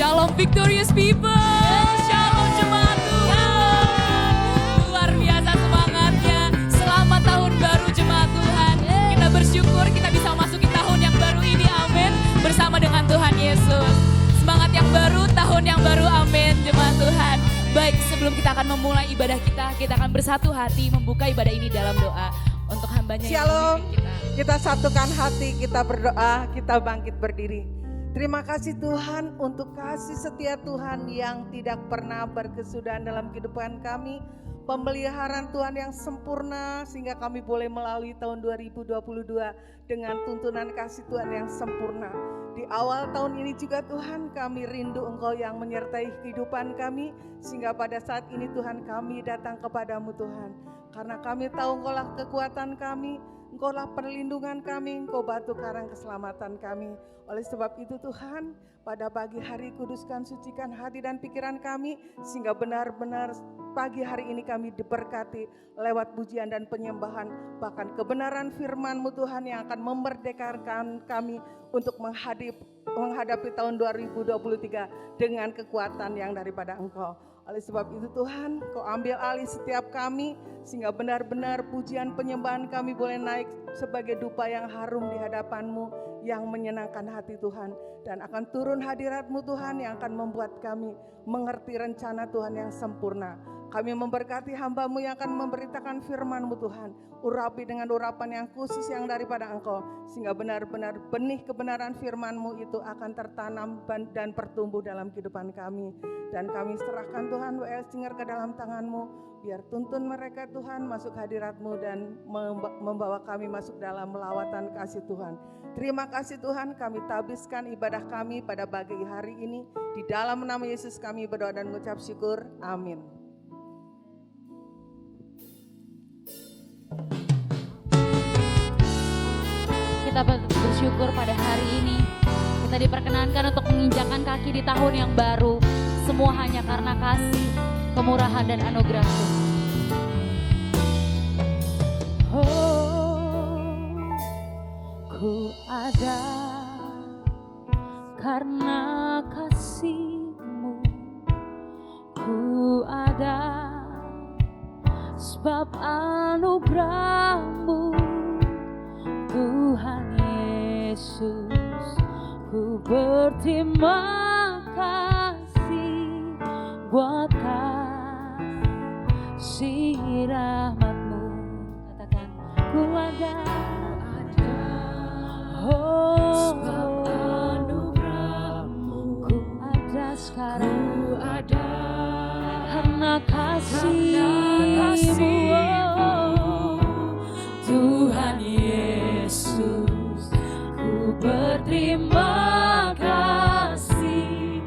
Shalom victorious people. Shalom jemaat Tuhan. Luar biasa semangatnya. Selamat tahun baru jemaat Tuhan. Kita bersyukur kita bisa masuki tahun yang baru ini. Amin. Bersama dengan Tuhan Yesus. Semangat yang baru, tahun yang baru. Amin jemaat Tuhan. Baik, sebelum kita akan memulai ibadah kita akan bersatu hati membuka ibadah ini dalam doa untuk hambanya yang Shalom. memimpin kita. Kita satukan hati, kita berdoa, kita bangkit berdiri. Terima kasih Tuhan untuk kasih setia Tuhan yang tidak pernah berkesudahan dalam kehidupan kami. Pemeliharaan Tuhan yang sempurna sehingga kami boleh melalui tahun 2022 dengan tuntunan kasih Tuhan yang sempurna. Di awal tahun ini juga Tuhan kami rindu Engkau yang menyertai kehidupan kami. Sehingga pada saat ini Tuhan kami datang kepadamu Tuhan. Karena kami tahu Engkaulah kekuatan kami, Engkaulah perlindungan kami, Engkau batu karang keselamatan kami. Oleh sebab itu Tuhan, pada pagi hari kuduskan, sucikan hati dan pikiran kami, sehingga benar-benar pagi hari ini kami diberkati lewat pujian dan penyembahan. Bahkan kebenaran firman-Mu Tuhan yang akan memerdekakan kami untuk menghadapi tahun 2023 dengan kekuatan yang daripada Engkau. Oleh sebab itu Tuhan, Kau ambil alih setiap kami, sehingga benar-benar pujian penyembahan kami boleh naik sebagai dupa yang harum di hadapan-Mu, yang menyenangkan hati Tuhan. Dan akan turun hadirat-Mu Tuhan yang akan membuat kami mengerti rencana Tuhan yang sempurna. Kami memberkati hamba-Mu yang akan memberitakan firman-Mu Tuhan. Urapi dengan urapan yang khusus yang daripada Engkau. Sehingga benar-benar benih kebenaran firman-Mu itu akan tertanam dan bertumbuh dalam kehidupan kami. Dan kami serahkan Tuhan WL Singer ke dalam tangan-Mu. Biar tuntun mereka Tuhan masuk hadirat-Mu dan membawa kami masuk dalam melawatan kasih Tuhan. Terima kasih Tuhan, kami tabiskan ibadah kami pada pagi hari ini. Di dalam nama Yesus kami berdoa dan mengucap syukur. Amin. Kita bersyukur pada hari ini kita diperkenankan untuk menginjakkan kaki di tahun yang baru. Semua hanya karena kasih, kemurahan dan anugerah Tuhan. Oh, ku ada karena kasih-Mu. Ku ada sebab anugerah-Mu. Tuhan Yesus, ku berterima kasih buat kasih rahmat-Mu. Katakan, ku ada, oh, sebab anugerah-Mu. Ku ada sekarang, ku ada karena kasih-Mu. Tuhan Yesus, ku berterima kasih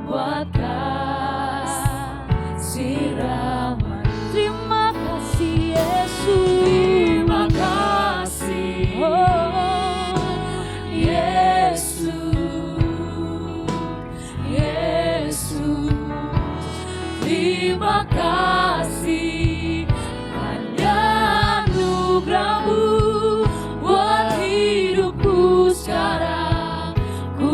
buat kasih rahmat. Terima kasih Yesus, terima kasih Yesus, Yesus, terima kasih. Anugerah-Mu buat hidupku sekarang. Ku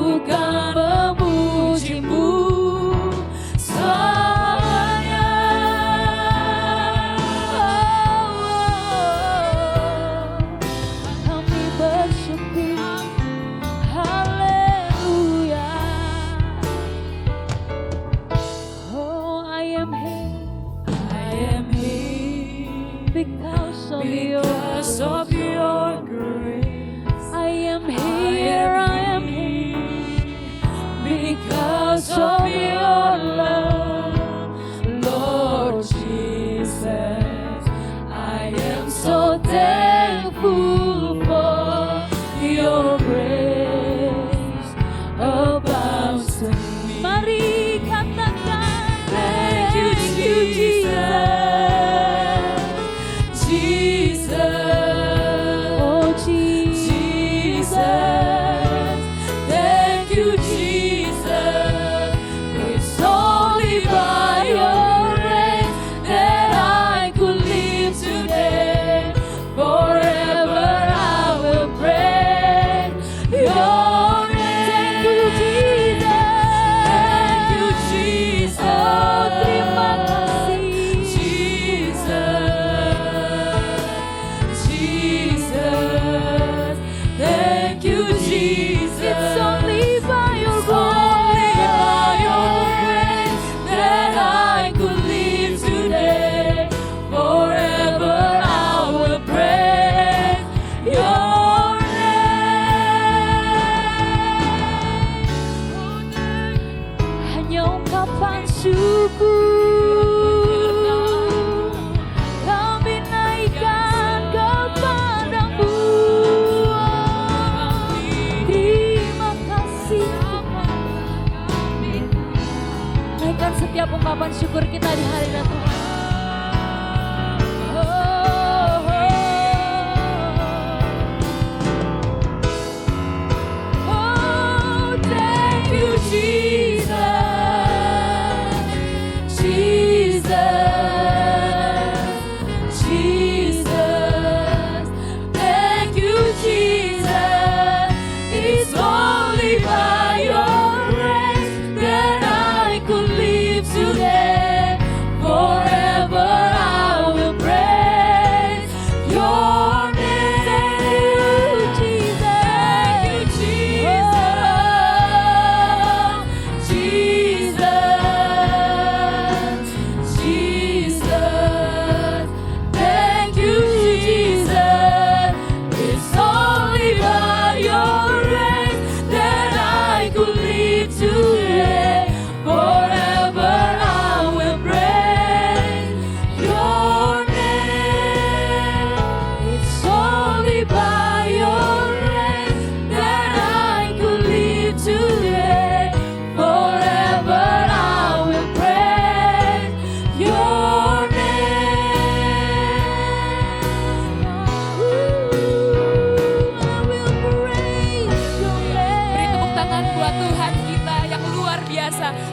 setiap ungkapan syukur kita di hadirat Tuhan.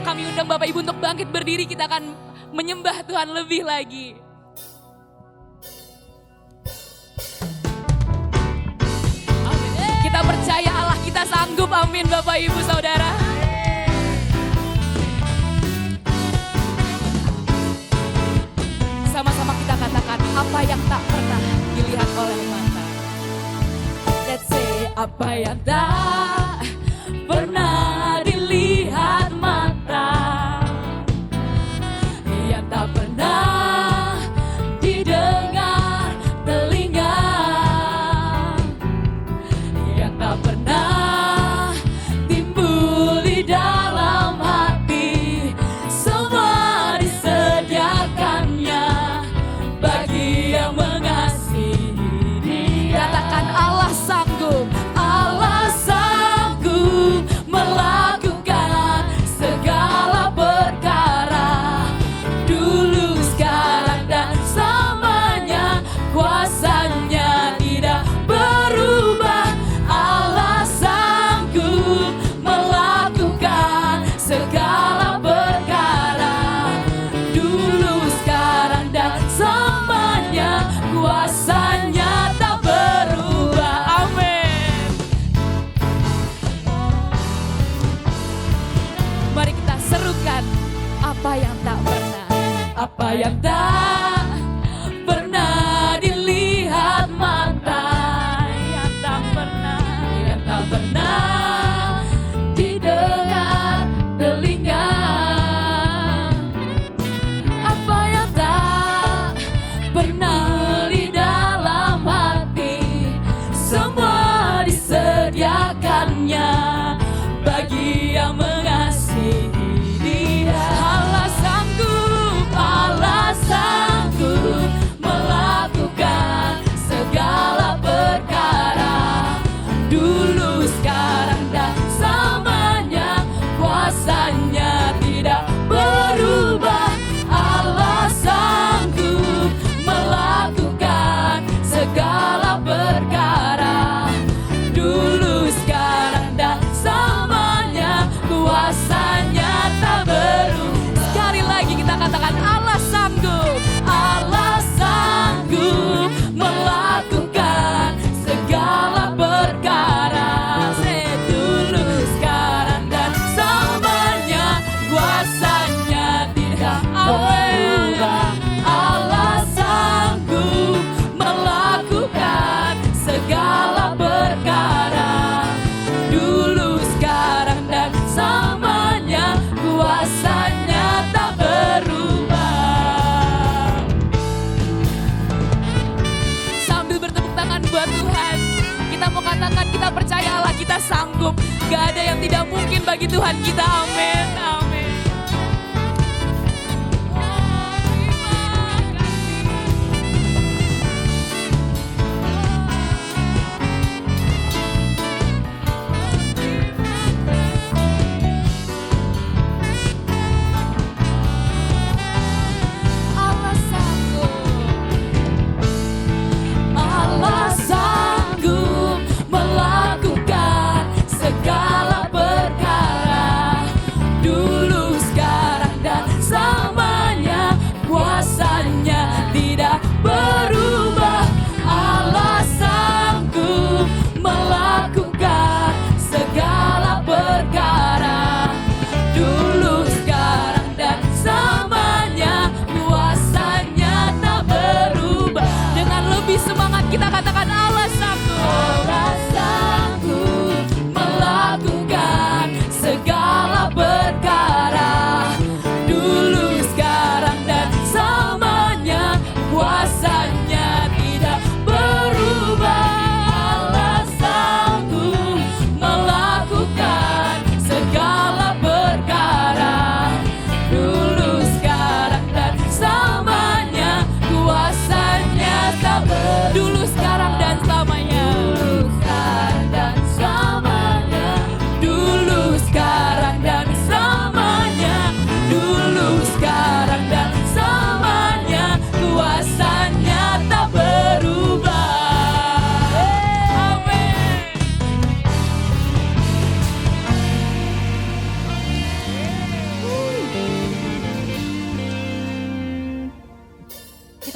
Kami undang Bapak Ibu untuk bangkit berdiri, kita akan menyembah Tuhan lebih lagi. Amin. Kita percaya Allah kita sanggup, amin Bapak Ibu Saudara. Sama-sama kita katakan apa yang tak pernah dilihat oleh mata. Let's say apa yang tak pernah dilihat mata, yang tak pernah didengar telinga, yang tak pernah timbul di dalam hati, semua disediakannya bagi yang mengasihi Dia. Katakan Allah sanggup, Allah sanggup melakukan segala perkara, dulu, sekarang, dan selamanya. Kuasanya tidak berubah. Allah sanggup melakukan segala perkara, dulu, sekarang, dan selamanya. Kuasanya tak berubah. Amin. Mari kita serukan apa yang tak pernah, apa yang tak pernah dilihat mata, yang tak pernah didengar telinga, apa yang tak pernah di dalam hati, semua disediakannya bagi yang mengasihi Dia. Allah sanggup melakukan segala perkara, dulu, sekarang, dan selamanya. Kuasanya tidak berubah. Allah sanggup melakukan segala perkara, dulu, sekarang, dan selamanya. Kuasanya tak berubah. Sekali lagi kita katakan Allah sanggup melakukan segala perkara, dulu, sekarang, dan selamanya. Kuasanya tidak berubah. Allah sanggup melakukan segala perkara, dulu, sekarang, dan selamanya. Kuasanya tak berubah. Sambil bertepuk tangan buat Tuhan, kita mau katakan kita percaya Allah kita sanggup. Gak ada yang tidak mungkin bagi Tuhan kita. Amin, amin.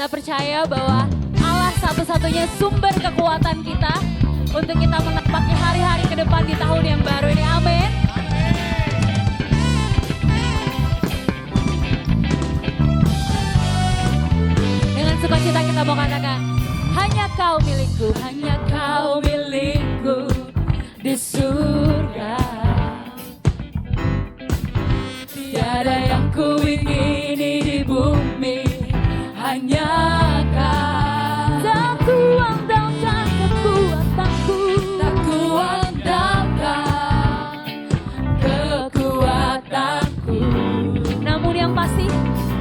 Kita percaya bahwa Allah satu-satunya sumber kekuatan kita untuk kita menepati hari-hari ke depan di tahun yang baru ini. Amin. Dengan sukacita kita mau katakan, hanya kau milikku, hanya kau milikku di surga. Tiada yang ku ingini di bumi, hanya kau. Tak kuandalkan kekuatanku, tak kuandalkan kekuatanku. Namun yang pasti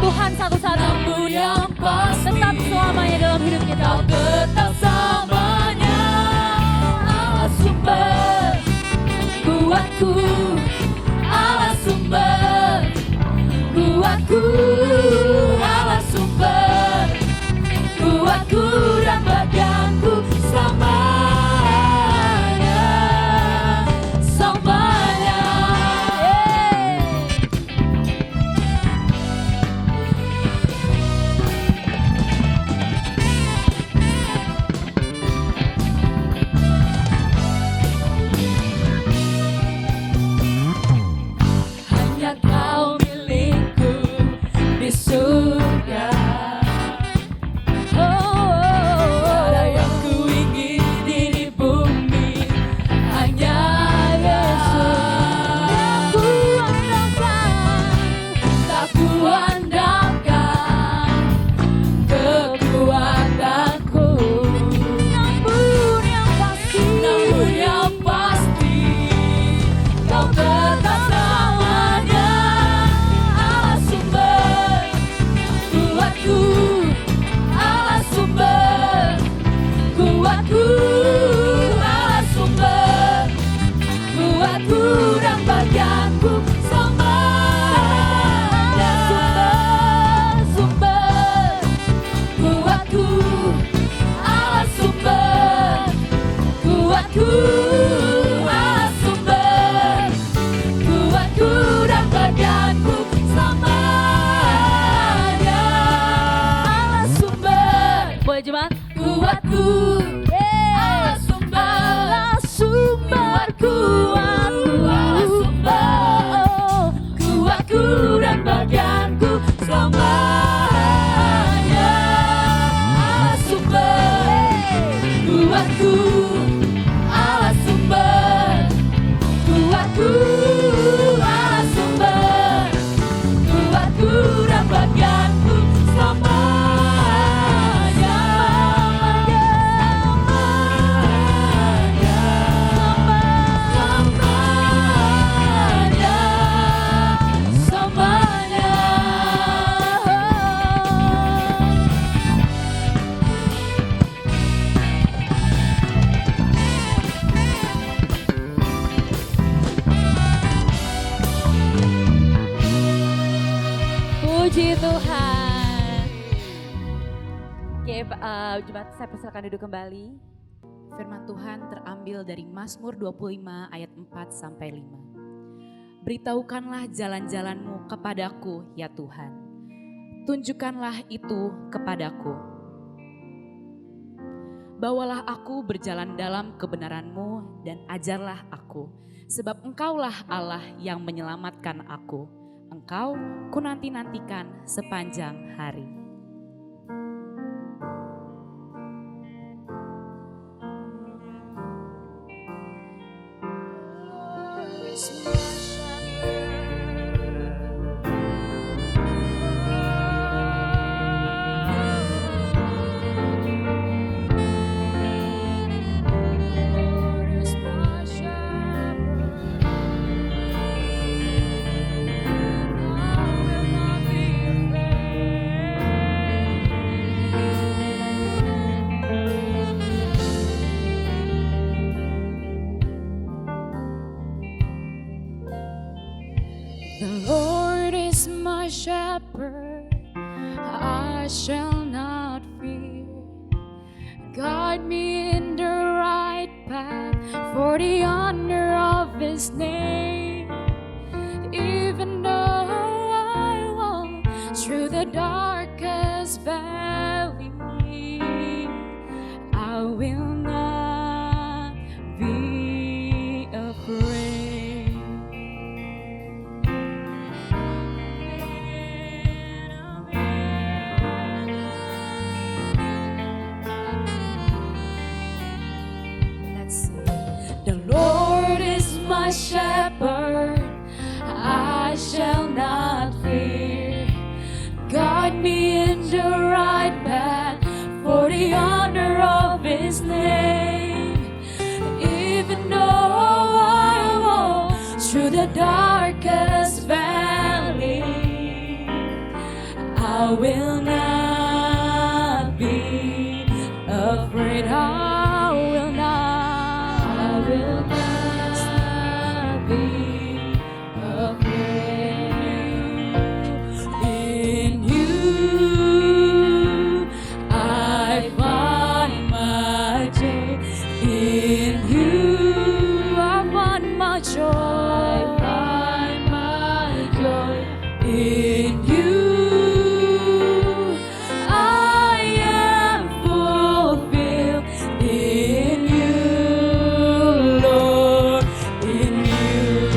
Tuhan satu-satu. Namun yang pasti tetap selamanya dalam hidup kita. Kau tetap selamanya Allah sumber kuatku, Allah sumber kuatku, Allah sumber kuatku dan bagianku selamanya, selamanya. Hanya kau milikku di surga. Tiada yang ku ingini di bumi, hanya Yesus. Tak kuandalkan kekuatanku. Namun yang pasti kau tetap selamanya Allah sumber kuatku, Allah sumber kuatku, Allah sumber kuatku dan bagianku selamanya. Sumber kuatku, Allah sumber kuatku, Allah sumber kuatku dan bagianku selamanya. Allah sumber, boleh jemaat? Kuatku, Allah sumber kuatku, Allah sumber kuatku dan bagianku selamanya. Allah sumber kuatku, Allah sumber kuatku, Allah sumber kuatku dan bagianku selamanya, selamanya, selamanya. Puji Tuhan. Oke, jemaat saya persilakan duduk kembali. Firman Tuhan terambil dari Mazmur 25 ayat 4 sampai 5. Beritahukanlah jalan-jalanmu kepadaku ya Tuhan. Tunjukkanlah itu kepadaku. Bawalah aku berjalan dalam kebenaran-Mu dan ajarlah aku. Sebab Engkaulah Allah yang menyelamatkan aku. Engkau ku nanti-nantikan sepanjang hari. Shepherd, I shall not fear. Guide me in the right path for the honor of His name. Even though I walk through the darkest valley, the darkest valley, I will not be afraid. I will not be afraid. In you I find my joy. In you I find my joy. In you I am fulfilled. In you, Lord, in you.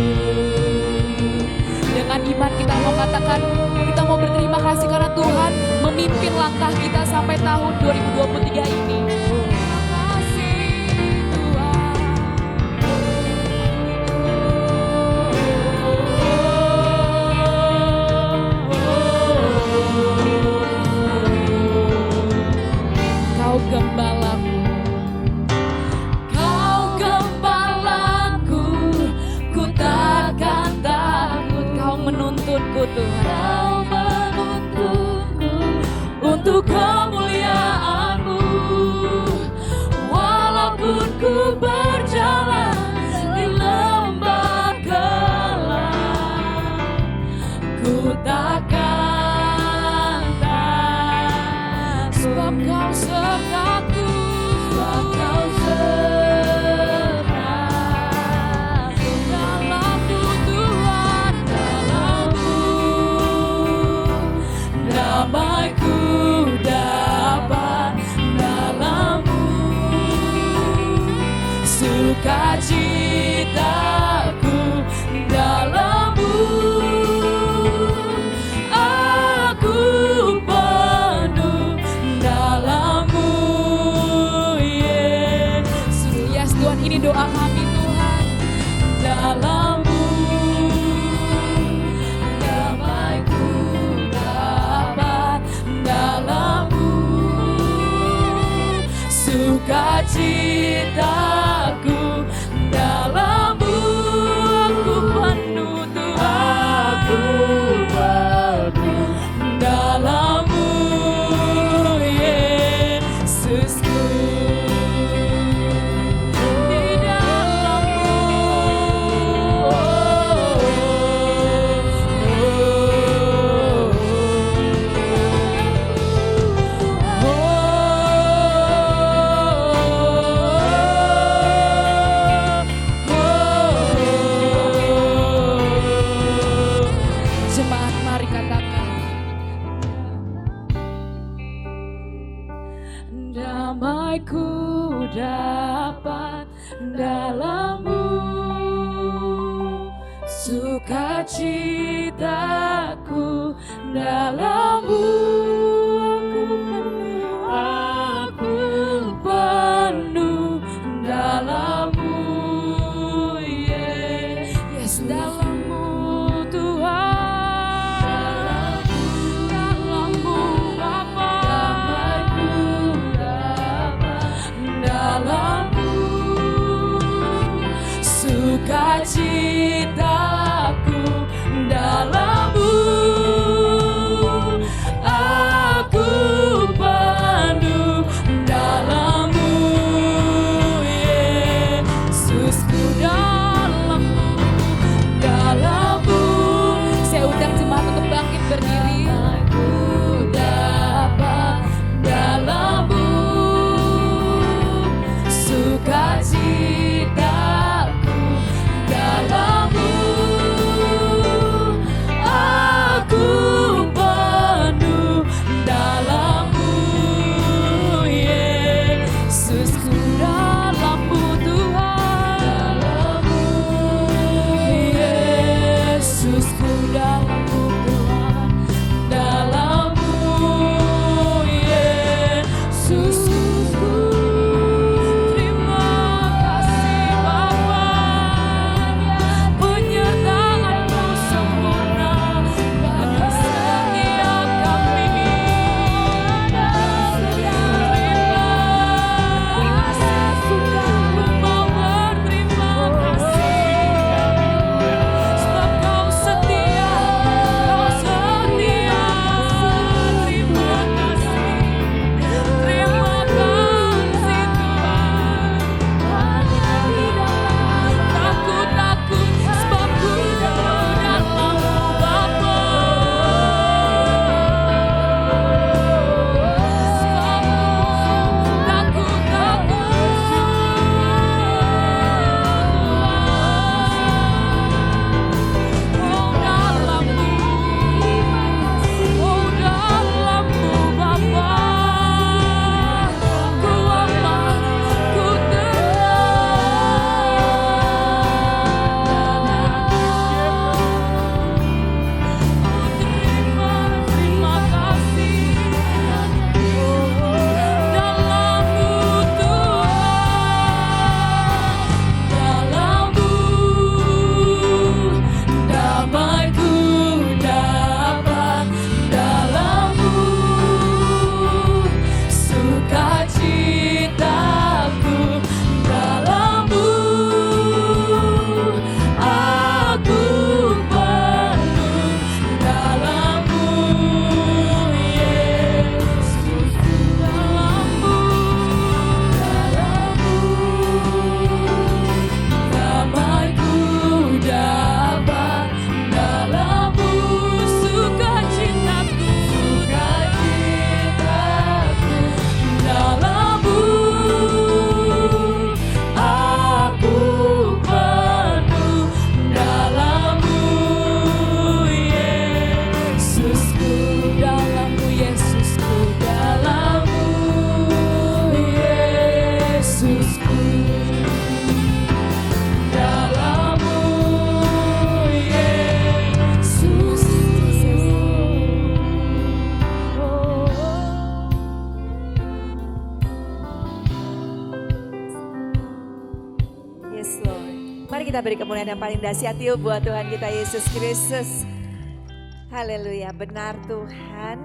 Dengan iman kita mau katakan, kita mau berterima kasih karena Tuhan memimpin langkah kita sampai tahun 2023 ini. Terima kasih Tuhan. Kau gembalaku, Kau gembalaku, ku takkan takut. Kau menuntunku Tuhan, Kau menuntunku untuk kemuliaan-Mu. Walaupun ku berjalan di lembah gelap, ku takkan takut, sebab Kau sertaku, sebab Kau sertaku. Dalam-Mu Tuhan, dalam-Mu damaiku dapat, dalam-Mu sukacitaku, dalam-Mu aku penuh, dalam-Mu Yesus. Yes Tuhan, ini doa kami Tuhan. Dalam-Mu damaiku dapat, dalam-Mu sukacitaku, dalam-Mu aku penuh Tuhan. Aku penuh, dalam-Mu Yesusku. Di dalam-Mu, jemaat mari katakan, damaiku dapat, dalam-Mu sukacitaku, dalam-Mu aku penuh, dalam-Mu yes, dalam-Mu Tuhan, dalam-Mu Bapa, dalam-Mu sukacitaku, dalam-Mu beri kemuliaan yang paling dahsyat yuk buat Tuhan kita Yesus Kristus. Haleluya, benar Tuhan.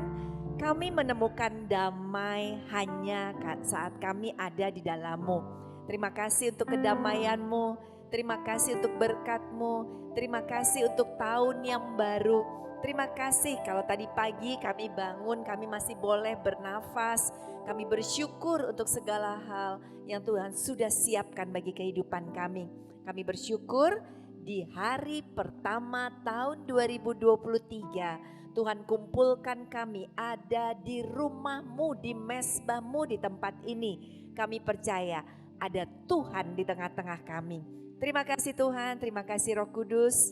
Kami menemukan damai hanya saat kami ada di dalam-Mu. Terima kasih untuk kedamaian-Mu. Terima kasih untuk berkat-Mu. Terima kasih untuk tahun yang baru. Terima kasih kalau tadi pagi kami bangun, kami masih boleh bernafas. Kami bersyukur untuk segala hal yang Tuhan sudah siapkan bagi kehidupan kami. Kami bersyukur di hari pertama tahun 2023. Tuhan kumpulkan kami ada di rumah-Mu, di mezbah-Mu, di tempat ini. Kami percaya ada Tuhan di tengah-tengah kami. Terima kasih Tuhan, terima kasih Roh Kudus.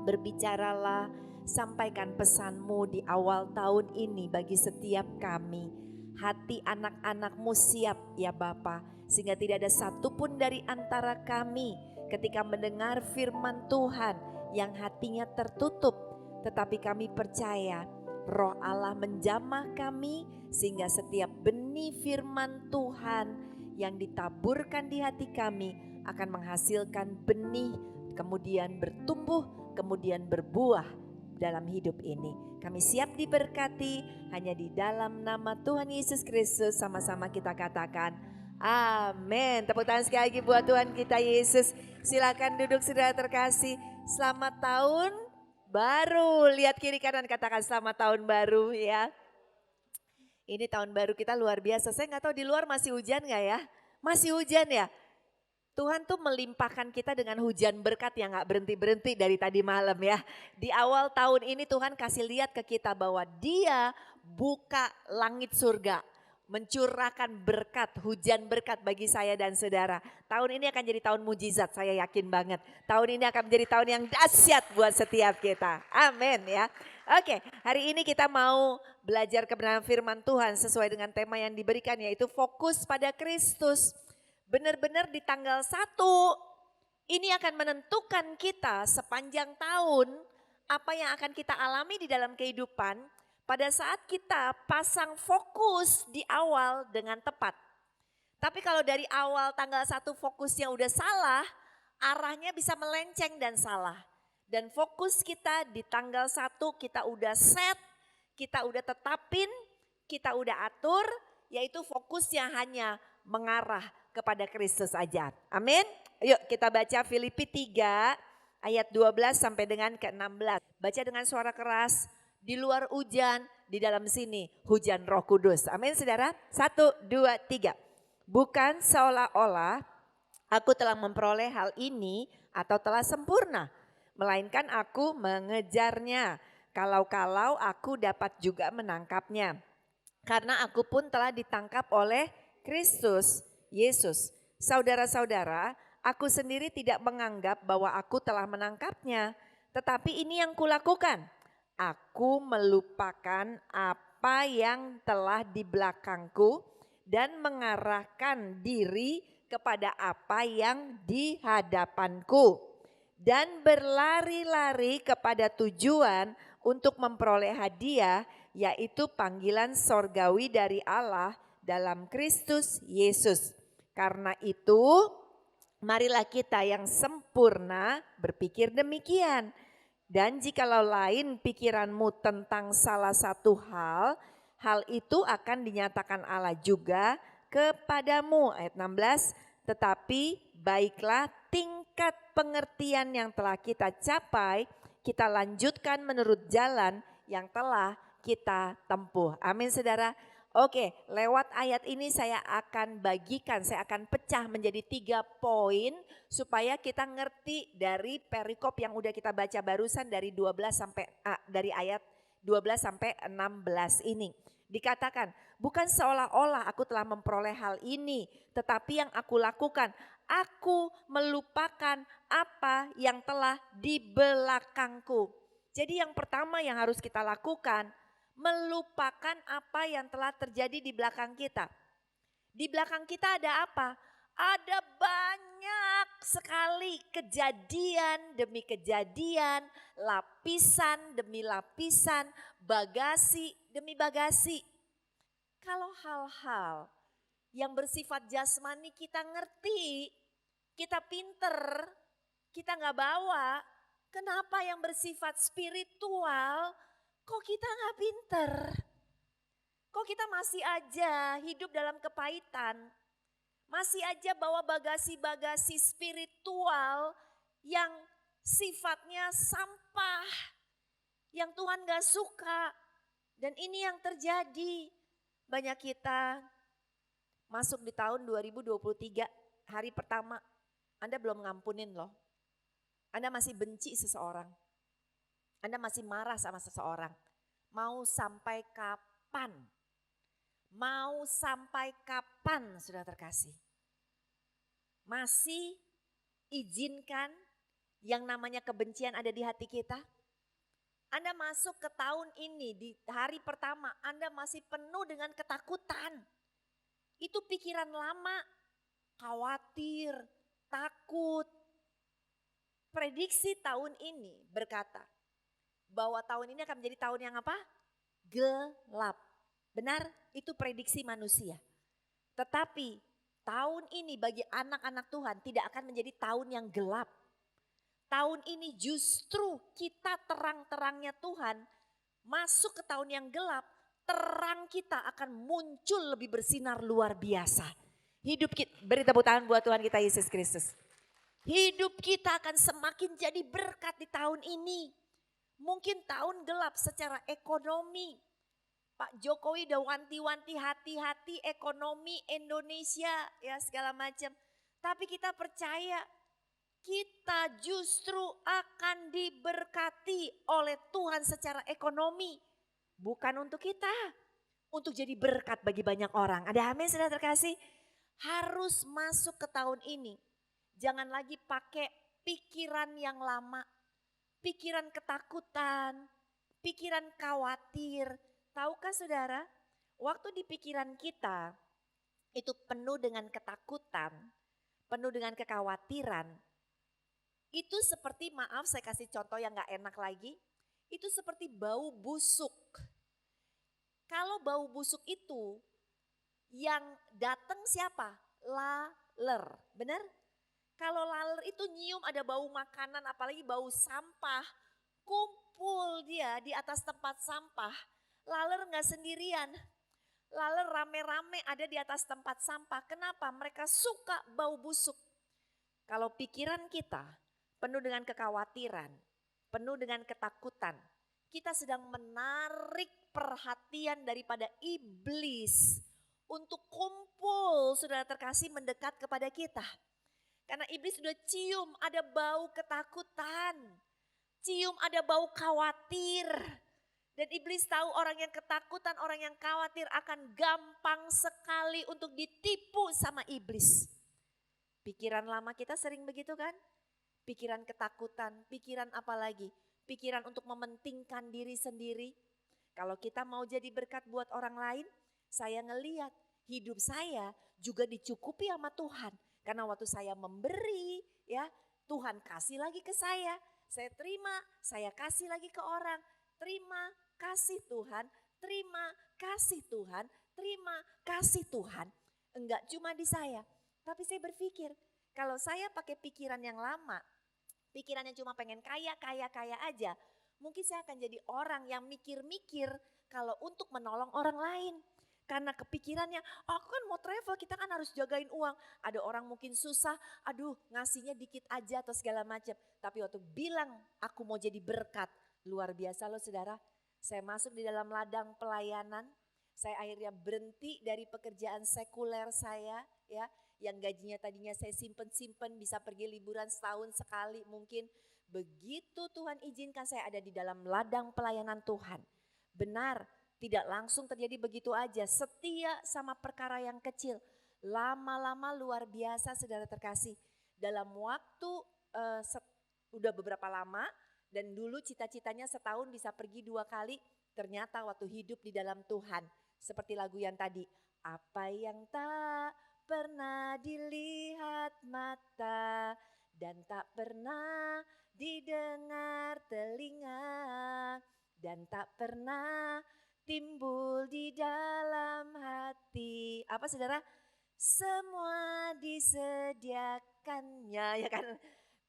Berbicaralah, sampaikan pesan-Mu di awal tahun ini bagi setiap kami. Hati anak-anak-Mu siap ya Bapa, sehingga tidak ada satupun dari antara kami ketika mendengar firman Tuhan yang hatinya tertutup. Tetapi kami percaya Roh Allah menjamah kami sehingga setiap benih firman Tuhan yang ditaburkan di hati kami akan menghasilkan benih, kemudian bertumbuh, kemudian berbuah dalam hidup ini. Kami siap diberkati hanya di dalam nama Tuhan Yesus Kristus. Sama-sama kita katakan amin. Tepuk tangan sekali lagi buat Tuhan kita Yesus. Silakan duduk saudara terkasih. Selamat tahun baru. Lihat kiri kanan katakan selamat tahun baru ya. Ini tahun baru kita luar biasa. Saya nggak tahu di luar masih hujan nggak ya? Masih hujan ya? Tuhan tuh melimpahkan kita dengan hujan berkat yang gak berhenti-berhenti dari tadi malam ya. Di awal tahun ini Tuhan kasih lihat ke kita bahwa Dia buka langit surga. Mencurahkan berkat, hujan berkat bagi saya dan saudara. Tahun ini akan jadi tahun mujizat, saya yakin banget. Tahun ini akan menjadi tahun yang dahsyat buat setiap kita. Amin ya. Oke, hari ini kita mau belajar kebenaran firman Tuhan sesuai dengan tema yang diberikan, yaitu fokus pada Kristus. Benar-benar di tanggal 1 ini akan menentukan kita sepanjang tahun apa yang akan kita alami di dalam kehidupan pada saat kita pasang fokus di awal dengan tepat. Tapi kalau dari awal tanggal 1 fokusnya udah salah, arahnya bisa melenceng dan salah. Dan fokus kita di tanggal 1 kita udah set, kita udah tetapin, kita udah atur, yaitu fokus yang hanya mengarah kepada Kristus aja. Amin. Yuk kita baca Filipi 3 ayat 12 sampai dengan ke-16. Baca dengan suara keras, di luar hujan, di dalam sini hujan Roh Kudus. Amin saudara. 1, 2, 3. Bukan seolah-olah aku telah memperoleh hal ini atau telah sempurna. Melainkan aku mengejarnya. Kalau-kalau aku dapat juga menangkapnya. Karena aku pun telah ditangkap oleh Kristus Yesus. Saudara-saudara, aku sendiri tidak menganggap bahwa aku telah menangkapnya. Tetapi ini yang kulakukan. Aku melupakan apa yang telah di belakangku dan mengarahkan diri kepada apa yang di hadapanku. Dan berlari-lari kepada tujuan untuk memperoleh hadiah, yaitu panggilan sorgawi dari Allah dalam Kristus Yesus. Karena itu, marilah kita yang sempurna berpikir demikian. Dan jikalau lain pikiranmu tentang salah satu hal itu akan dinyatakan Allah juga kepadamu. Ayat 16, tetapi baiklah tingkat pengertian yang telah kita capai, kita lanjutkan menurut jalan yang telah kita tempuh. Amin saudara. Oke, lewat ayat ini saya akan bagikan, saya akan pecah menjadi 3 poin supaya kita ngerti dari perikop yang udah kita baca barusan dari dari ayat 12 sampai 16 ini. Dikatakan, bukan seolah-olah aku telah memperoleh hal ini, tetapi yang aku lakukan, aku melupakan apa yang telah di belakangku. Jadi yang pertama yang harus kita lakukan, melupakan apa yang telah terjadi di belakang kita. Di belakang kita ada apa? Ada banyak sekali kejadian demi kejadian, lapisan demi lapisan, bagasi demi bagasi. Kalau hal-hal yang bersifat jasmani kita ngerti, kita pinter, kita nggak bawa, kenapa yang bersifat spiritual kok kita nggak pinter? Kok kita masih aja hidup dalam kepahitan? Masih aja bawa bagasi-bagasi spiritual yang sifatnya sampah, yang Tuhan gak suka. Dan ini yang terjadi. Banyak kita masuk di tahun 2023, hari pertama, Anda belum ngampunin loh. Anda masih benci seseorang. Anda masih marah sama seseorang. Mau sampai kapan? Mau sampai kapan, sudah terkasih? Masih izinkan yang namanya kebencian ada di hati kita? Anda masuk ke tahun ini di hari pertama, Anda masih penuh dengan ketakutan. Itu pikiran lama, khawatir, takut. Prediksi tahun ini berkata bahwa tahun ini akan menjadi tahun yang apa? Gelap. Benar, itu prediksi manusia. Tetapi tahun ini bagi anak-anak Tuhan tidak akan menjadi tahun yang gelap. Tahun ini justru kita terang-terangnya Tuhan masuk ke tahun yang gelap, terang kita akan muncul lebih bersinar luar biasa. Hidup kita, beri tepuk tangan buat Tuhan kita Yesus Kristus. Hidup kita akan semakin jadi berkat di tahun ini. Mungkin tahun gelap secara ekonomi. Pak Jokowi udah wanti-wanti hati-hati ekonomi Indonesia ya segala macam. Tapi kita percaya kita justru akan diberkati oleh Tuhan secara ekonomi. Bukan untuk kita, untuk jadi berkat bagi banyak orang. Ada amin sudah terkasih? Harus masuk ke tahun ini. Jangan lagi pakai pikiran yang lama, pikiran ketakutan, pikiran khawatir. Tahukah saudara, waktu di pikiran kita itu penuh dengan ketakutan, penuh dengan kekhawatiran. Itu seperti, maaf saya kasih contoh yang gak enak lagi, itu seperti bau busuk. Kalau bau busuk itu yang datang siapa? Laler, benar? Kalau laler itu nyium ada bau makanan apalagi bau sampah, kumpul dia di atas tempat sampah. Laler gak sendirian, laler rame-rame ada di atas tempat sampah. Kenapa? Mereka suka bau busuk. Kalau pikiran kita penuh dengan kekhawatiran, penuh dengan ketakutan, kita sedang menarik perhatian daripada iblis untuk kumpul, saudara terkasih, mendekat kepada kita. Karena iblis sudah cium ada bau ketakutan, cium ada bau khawatir. Dan iblis tahu orang yang ketakutan, orang yang khawatir akan gampang sekali untuk ditipu sama iblis. Pikiran lama kita sering begitu kan? Pikiran ketakutan, pikiran apa lagi? Pikiran untuk mementingkan diri sendiri. Kalau kita mau jadi berkat buat orang lain, saya ngeliat hidup saya juga dicukupi sama Tuhan. Karena waktu saya memberi, ya Tuhan kasih lagi ke saya. Saya terima, saya kasih lagi ke orang. Terima kasih Tuhan, terima kasih Tuhan, terima kasih Tuhan. Enggak cuma di saya, tapi saya berpikir kalau saya pakai pikiran yang lama, pikiran yang cuma pengen kaya aja, mungkin saya akan jadi orang yang mikir-mikir kalau untuk menolong orang lain. Karena kepikirannya, aku kan mau travel, kita kan harus jagain uang. Ada orang mungkin susah, aduh ngasihnya dikit aja atau segala macam. Tapi waktu bilang aku mau jadi berkat, luar biasa loh saudara. Saya masuk di dalam ladang pelayanan, saya akhirnya berhenti dari pekerjaan sekuler saya ya. Yang gajinya tadinya saya simpen-simpen bisa pergi liburan setahun sekali mungkin. Begitu Tuhan izinkan saya ada di dalam ladang pelayanan Tuhan. Benar, tidak langsung terjadi begitu aja, setia sama perkara yang kecil. Lama-lama luar biasa saudara terkasih. Dalam waktu udah beberapa lama dan dulu cita-citanya setahun bisa pergi 2 kali. Ternyata waktu hidup di dalam Tuhan seperti lagu yang tadi. Apa yang tak pernah dilihat mata dan tak pernah didengar telinga dan tak pernah timbul di dalam hati. Apa saudara? Semua disediakannya ya kan.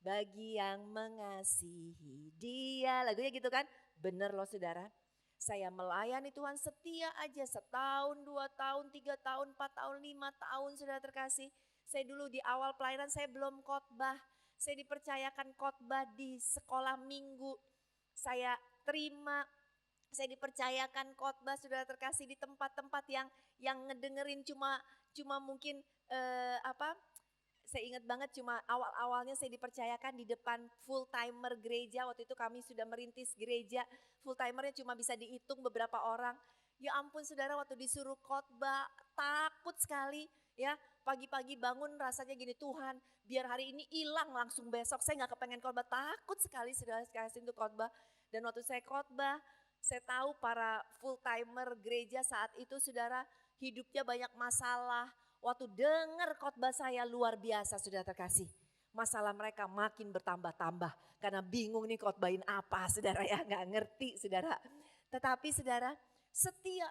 bagi yang mengasihi Dia. Lagunya gitu kan? Bener loh saudara. Saya melayani Tuhan setia aja setahun, 2 tahun, 3 tahun, 4 tahun, 5 tahun saudara terkasih. Saya dulu di awal pelayanan saya belum khotbah. Saya dipercayakan khotbah di sekolah minggu. Saya terima, saya dipercayakan khotbah saudara terkasih di tempat-tempat yang ngedengerin cuma mungkin saya ingat banget cuma awal-awalnya saya dipercayakan di depan full timer gereja. Waktu itu kami sudah merintis gereja, full timernya cuma bisa dihitung beberapa orang. Ya ampun saudara, waktu disuruh khotbah takut sekali ya. Pagi-pagi bangun rasanya gini, Tuhan biar hari ini hilang langsung besok. Saya gak kepengen khotbah, takut sekali saudara kasih untuk khotbah. Dan waktu saya khotbah, saya tahu para full timer gereja saat itu saudara hidupnya banyak masalah. Waktu dengar khotbah saya luar biasa saudara terkasih. Masalah mereka makin bertambah-tambah. Karena bingung nih khotbahin apa saudara ya, gak ngerti saudara. Tetapi saudara setia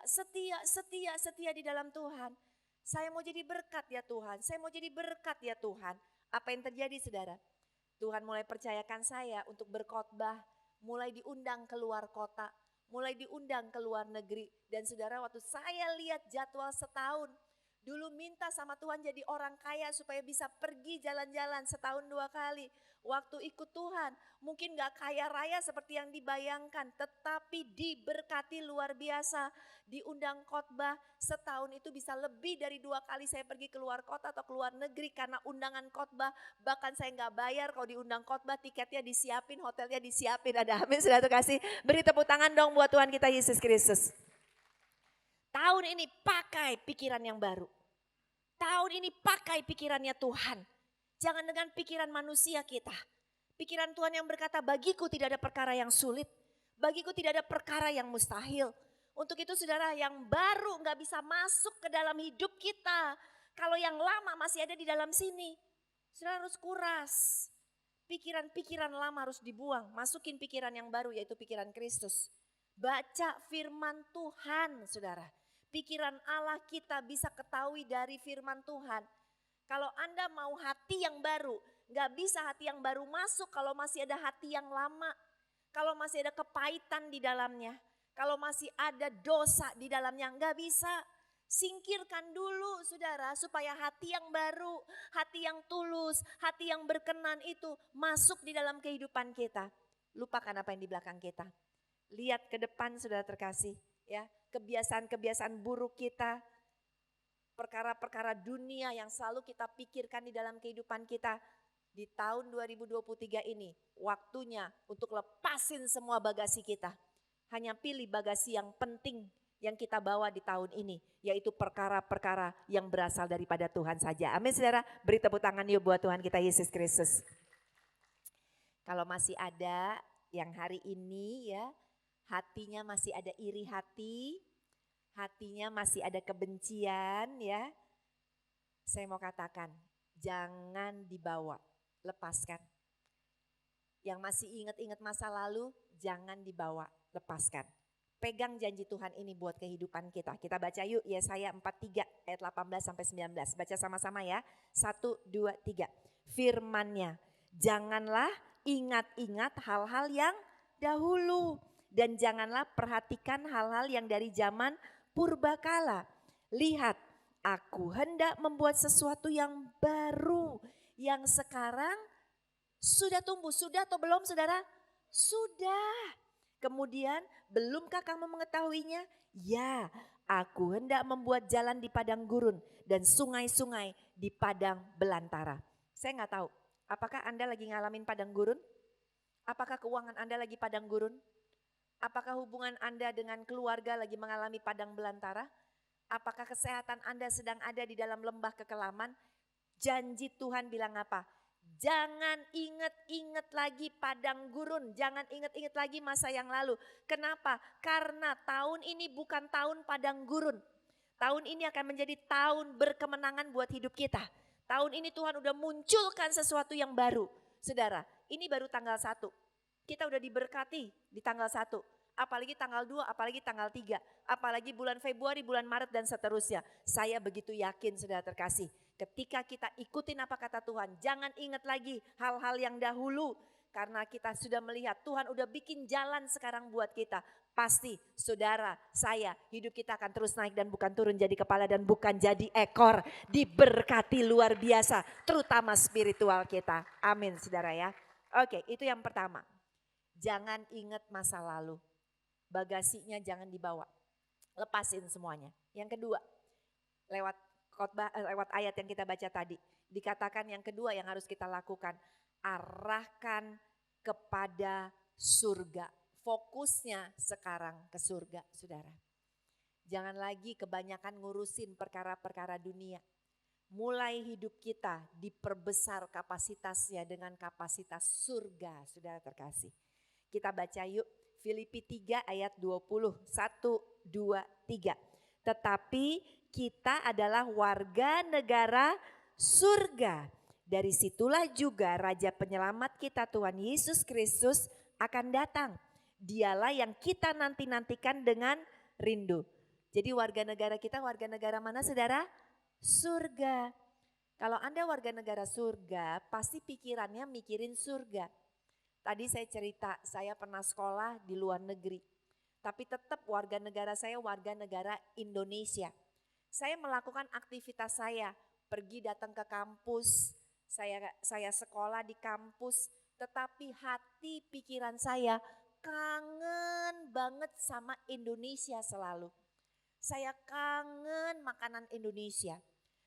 di dalam Tuhan. Saya mau jadi berkat ya Tuhan, saya mau jadi berkat ya Tuhan. Apa yang terjadi saudara? Tuhan mulai percayakan saya untuk berkhotbah, mulai diundang keluar kota, mulai diundang ke luar negeri. Dan saudara waktu saya lihat jadwal setahun, dulu minta sama Tuhan jadi orang kaya supaya bisa pergi jalan-jalan setahun 2 kali. Waktu ikut Tuhan mungkin gak kaya raya seperti yang dibayangkan, tetapi diberkati luar biasa. Diundang khotbah setahun itu bisa lebih dari 2 kali saya pergi keluar kota atau keluar negeri karena undangan khotbah. Bahkan saya gak bayar kalau diundang khotbah, tiketnya disiapin, hotelnya disiapin. Ada amin sudah kasih. Beri tepuk tangan dong buat Tuhan kita Yesus Kristus. Tahun ini pakai pikiran yang baru. Tahun ini pakai pikirannya Tuhan. Jangan dengan pikiran manusia kita. Pikiran Tuhan yang berkata bagiku tidak ada perkara yang sulit. Bagiku tidak ada perkara yang mustahil. Untuk itu saudara yang baru gak bisa masuk ke dalam hidup kita. Kalau yang lama masih ada di dalam sini. Saudara harus kuras. Pikiran-pikiran lama harus dibuang. Masukin pikiran yang baru yaitu pikiran Kristus. Baca firman Tuhan saudara. Pikiran Allah kita bisa ketahui dari firman Tuhan. Kalau Anda mau hati yang baru, gak bisa hati yang baru masuk kalau masih ada hati yang lama. Kalau masih ada kepahitan di dalamnya. Kalau masih ada dosa di dalamnya, gak bisa. Singkirkan dulu saudara supaya hati yang baru, hati yang tulus, hati yang berkenan itu masuk di dalam kehidupan kita. Lupakan apa yang di belakang kita. Lihat ke depan saudara terkasih ya. Kebiasaan-kebiasaan buruk kita, perkara-perkara dunia yang selalu kita pikirkan di dalam kehidupan kita. Di tahun 2023 ini waktunya untuk lepasin semua bagasi kita. Hanya pilih bagasi yang penting yang kita bawa di tahun ini. Yaitu perkara-perkara yang berasal daripada Tuhan saja. Amin saudara, beri tepuk tangan yuk buat Tuhan kita Yesus Kristus. Kalau masih ada yang hari ini ya, hatinya masih ada iri hati, hatinya masih ada kebencian ya. Saya mau katakan, jangan dibawa, lepaskan. Yang masih ingat-ingat masa lalu, jangan dibawa, lepaskan. Pegang janji Tuhan ini buat kehidupan kita. Kita baca yuk Yesaya 43 ayat 18 sampai 19. Baca sama-sama ya. 1, 2, 3. Firman-Nya, janganlah ingat-ingat hal-hal yang dahulu. Dan janganlah perhatikan hal-hal yang dari zaman purbakala. Lihat, aku hendak membuat sesuatu yang baru. Yang sekarang sudah tumbuh. Sudah atau belum saudara? Sudah. Kemudian, belumkah kamu mengetahuinya? Ya, aku hendak membuat jalan di padang gurun dan sungai-sungai di padang belantara. Saya gak tahu, apakah Anda lagi ngalamin padang gurun? Apakah keuangan Anda lagi padang gurun? Apakah hubungan Anda dengan keluarga lagi mengalami padang belantara? Apakah kesehatan Anda sedang ada di dalam lembah kekelaman? Janji Tuhan bilang apa? Jangan ingat-ingat lagi padang gurun, jangan ingat-ingat lagi masa yang lalu. Kenapa? Karena tahun ini bukan tahun padang gurun. Tahun ini akan menjadi tahun berkemenangan buat hidup kita. Tahun ini Tuhan udah munculkan sesuatu yang baru. Saudara, ini baru tanggal 1. Kita udah diberkati di tanggal 1. apalagi tanggal 2, apalagi tanggal 3, apalagi bulan Februari, bulan Maret dan seterusnya. Saya begitu yakin saudara terkasih, ketika kita ikutin apa kata Tuhan, jangan ingat lagi hal-hal yang dahulu. Karena kita sudah melihat Tuhan udah bikin jalan sekarang buat kita. Pasti saudara, saya, hidup kita akan terus naik dan bukan turun jadi kepala dan bukan jadi ekor. Diberkati luar biasa, terutama spiritual kita. Amin saudara ya. Oke, itu yang pertama. Jangan ingat masa lalu. Bagasinya jangan dibawa. Lepasin semuanya. Yang kedua, lewat khotbah, lewat ayat yang kita baca tadi. Dikatakan yang kedua yang harus kita lakukan. Arahkan kepada surga. Fokusnya sekarang ke surga, saudara. Jangan lagi kebanyakan ngurusin perkara-perkara dunia. Mulai hidup kita diperbesar kapasitasnya dengan kapasitas surga, saudara terkasih. Kita baca yuk Filipi 3 ayat 20, 1, 2, 3. Tetapi kita adalah warga negara surga. Dari situlah juga Raja Penyelamat kita Tuhan Yesus Kristus akan datang. Dialah yang kita nanti-nantikan dengan rindu. Jadi warga negara kita warga negara mana saudara? Surga. Kalau Anda warga negara surga pasti pikirannya mikirin surga. Tadi saya cerita saya pernah sekolah di luar negeri. Tapi tetap warga negara saya warga negara Indonesia. Saya melakukan aktivitas saya, pergi datang ke kampus, saya sekolah di kampus, tetapi hati pikiran saya kangen banget sama Indonesia selalu. Saya kangen makanan Indonesia.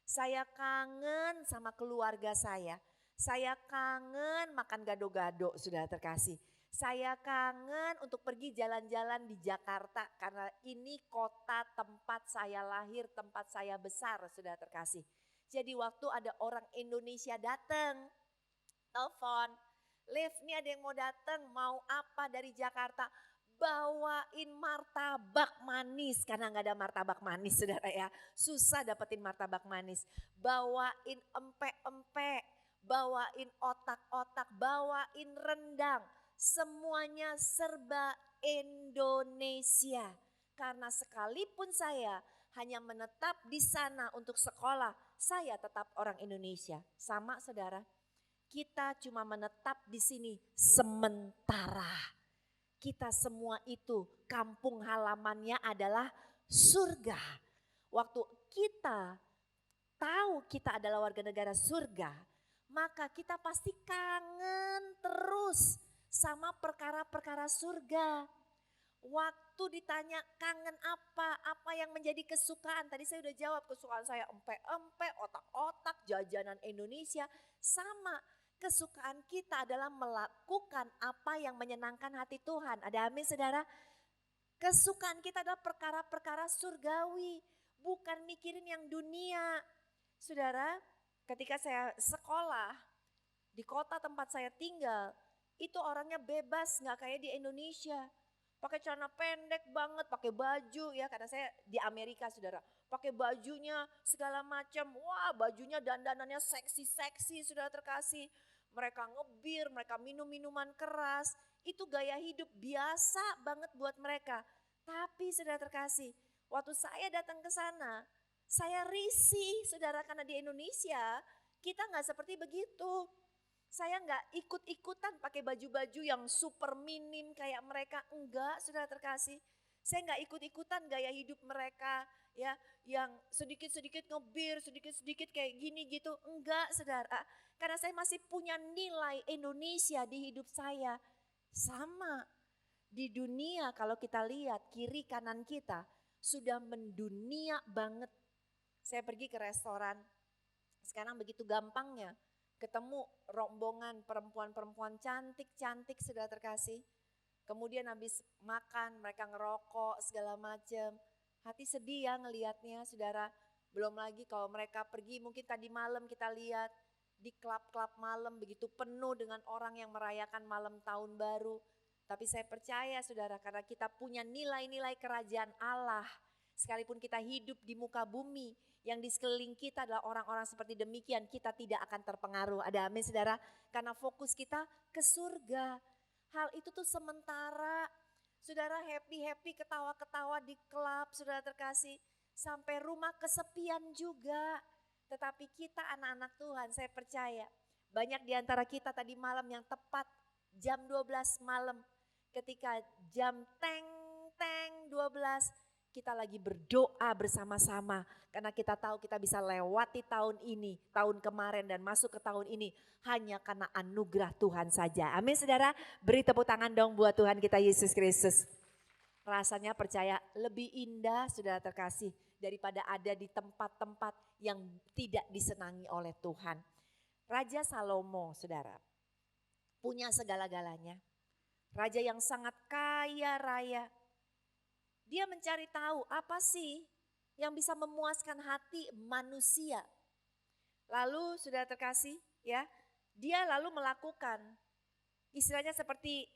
Saya kangen sama keluarga saya. Saya kangen makan gado-gado sudah terkasih. Saya kangen untuk pergi jalan-jalan di Jakarta karena ini kota tempat saya lahir, tempat saya besar sudah terkasih. Jadi waktu ada orang Indonesia datang, telepon, Liv ini ada yang mau datang, mau apa dari Jakarta? Bawain martabak manis, karena gak ada martabak manis saudara ya. Susah dapetin martabak manis. Bawain empek-empek, bawain otak-otak, bawain rendang. Semuanya serba Indonesia. Karena sekalipun saya hanya menetap di sana untuk sekolah, saya tetap orang Indonesia. Sama saudara, kita cuma menetap di sini sementara. Kita semua itu kampung halamannya adalah surga. Waktu kita tahu kita adalah warga negara surga, maka kita pasti kangen terus sama perkara-perkara surga. Waktu ditanya kangen apa yang menjadi kesukaan. Tadi saya udah jawab, kesukaan saya empek-empek, otak-otak, jajanan Indonesia. Sama, kesukaan kita adalah melakukan apa yang menyenangkan hati Tuhan. Ada amin saudara? Kesukaan kita adalah perkara-perkara surgawi, bukan mikirin yang dunia. Saudara, ketika saya sekolah di kota tempat saya tinggal, itu orangnya bebas, gak kayak di Indonesia. Pakai celana pendek banget, pakai baju ya, karena saya di Amerika saudara. Pakai bajunya segala macam, wah bajunya dandanannya seksi-seksi saudara terkasih. Mereka ngebir, mereka minum minuman keras, itu gaya hidup biasa banget buat mereka. Tapi saudara terkasih, waktu saya datang ke sana, saya risih saudara karena di Indonesia kita gak seperti begitu. Saya nggak ikut-ikutan pakai baju-baju yang super minim kayak mereka, enggak saudara terkasih. Saya nggak ikut-ikutan gaya hidup mereka ya, yang sedikit-sedikit ngebir, sedikit-sedikit kayak gini gitu, enggak saudara. Karena saya masih punya nilai Indonesia di hidup saya. Sama di dunia kalau kita lihat kiri kanan kita sudah mendunia banget. Saya pergi ke restoran, sekarang begitu gampangnya ketemu rombongan perempuan-perempuan cantik-cantik sudah terkasih. Kemudian habis makan mereka ngerokok segala macam. Hati sedih ya ngelihatnya saudara. Belum lagi kalau mereka pergi mungkin tadi malam kita lihat di klub-klub malam begitu penuh dengan orang yang merayakan malam tahun baru. Tapi saya percaya saudara karena kita punya nilai-nilai kerajaan Allah. Sekalipun kita hidup di muka bumi, yang di sekeliling kita adalah orang-orang seperti demikian, kita tidak akan terpengaruh. Ada amin saudara? Karena fokus kita ke surga. Hal itu tuh sementara. Saudara happy-happy, ketawa-ketawa di klub, saudara terkasih. Sampai rumah kesepian juga. Tetapi kita anak-anak Tuhan, saya percaya. Banyak di antara kita tadi malam yang tepat jam 12 malam. Ketika jam teng 12, kita lagi berdoa bersama-sama. Karena kita tahu kita bisa lewati tahun ini, tahun kemarin dan masuk ke tahun ini. Hanya karena anugerah Tuhan saja. Amin saudara, beri tepuk tangan dong buat Tuhan kita Yesus Kristus. Rasanya percaya lebih indah saudara terkasih daripada ada di tempat-tempat yang tidak disenangi oleh Tuhan. Raja Salomo saudara, punya segala-galanya. Raja yang sangat kaya raya. Dia mencari tahu apa sih yang bisa memuaskan hati manusia. Lalu sudah terkasih ya, dia lalu melakukan istilahnya seperti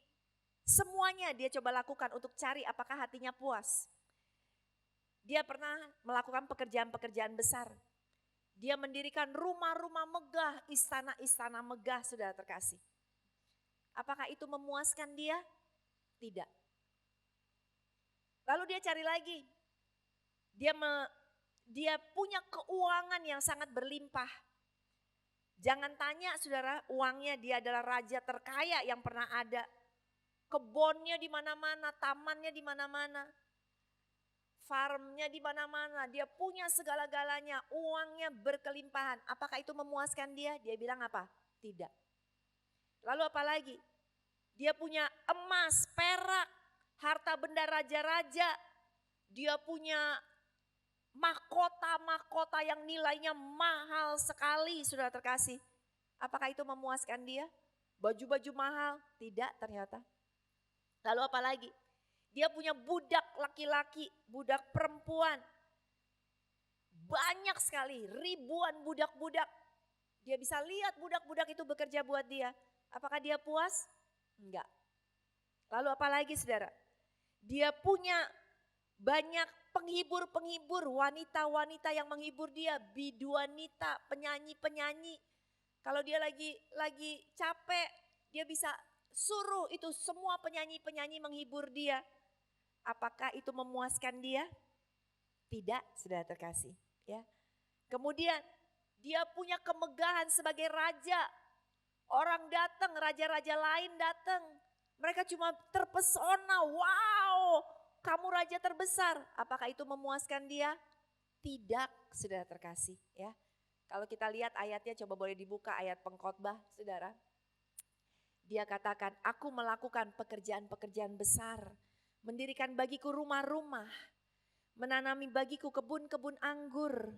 semuanya dia coba lakukan untuk cari apakah hatinya puas. Dia pernah melakukan pekerjaan-pekerjaan besar. Dia mendirikan rumah-rumah megah, istana-istana megah sudah terkasih. Apakah itu memuaskan dia? Tidak. Lalu dia cari lagi. Dia punya keuangan yang sangat berlimpah. Jangan tanya saudara, uangnya dia adalah raja terkaya yang pernah ada. Kebunnya di mana-mana, tamannya di mana-mana. Farmnya di mana-mana, dia punya segala-galanya, uangnya berkelimpahan. Apakah itu memuaskan dia? Dia bilang apa? Tidak. Lalu apa lagi? Dia punya emas, perak, harta benda raja-raja. Dia punya mahkota-mahkota yang nilainya mahal sekali sudah terkasih. Apakah itu memuaskan dia? Baju-baju mahal? Tidak ternyata. Lalu apa lagi? Dia punya budak laki-laki, budak perempuan. Banyak sekali, ribuan budak-budak. Dia bisa lihat budak-budak itu bekerja buat dia. Apakah dia puas? Enggak. Lalu apa lagi saudara? Dia punya banyak penghibur-penghibur, wanita-wanita yang menghibur dia, biduanita, penyanyi-penyanyi. Kalau dia lagi capek, dia bisa suruh itu semua penyanyi-penyanyi menghibur dia. Apakah itu memuaskan dia? Tidak, saudara terkasih. Ya. Kemudian dia punya kemegahan sebagai raja. Orang datang, raja-raja lain datang. Mereka cuma terpesona, wow, kamu raja terbesar. Apakah itu memuaskan dia? Tidak, saudara terkasih. Ya. Kalau kita lihat ayatnya, coba boleh dibuka ayat pengkhotbah, saudara. Dia katakan, aku melakukan pekerjaan-pekerjaan besar. Mendirikan bagiku rumah-rumah. Menanami bagiku kebun-kebun anggur.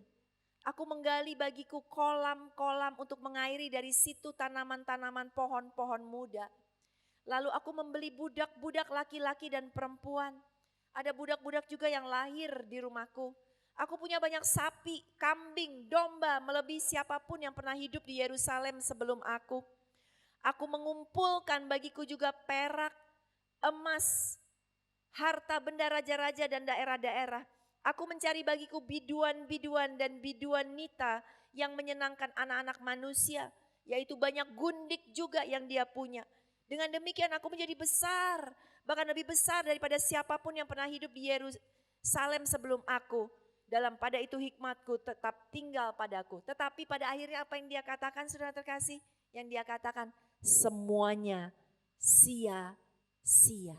Aku menggali bagiku kolam-kolam untuk mengairi dari situ tanaman-tanaman pohon-pohon muda. Lalu aku membeli budak-budak laki-laki dan perempuan. Ada budak-budak juga yang lahir di rumahku. Aku punya banyak sapi, kambing, domba, melebihi siapapun yang pernah hidup di Yerusalem sebelum aku. Aku mengumpulkan bagiku juga perak, emas, harta benda raja-raja dan daerah-daerah. Aku mencari bagiku biduan-biduan dan biduanita yang menyenangkan anak-anak manusia. Yaitu banyak gundik juga yang dia punya. Dengan demikian aku menjadi besar, bahkan lebih besar daripada siapapun yang pernah hidup di Yerusalem sebelum aku. Dalam pada itu hikmatku tetap tinggal padaku. Tetapi pada akhirnya apa yang dia katakan saudara terkasih? Yang dia katakan semuanya sia-sia.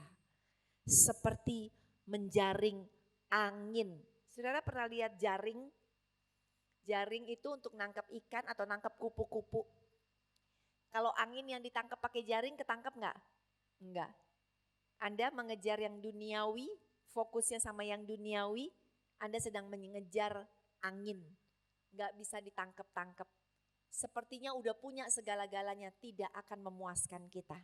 Seperti menjaring angin. Saudara pernah lihat jaring? Jaring itu untuk nangkap ikan atau nangkap kupu-kupu. Kalau angin yang ditangkap pakai jaring ketangkap enggak? Enggak. Anda mengejar yang duniawi, fokusnya sama yang duniawi, Anda sedang mengejar angin. Enggak bisa ditangkap-tangkap. Sepertinya udah punya segala-galanya, tidak akan memuaskan kita.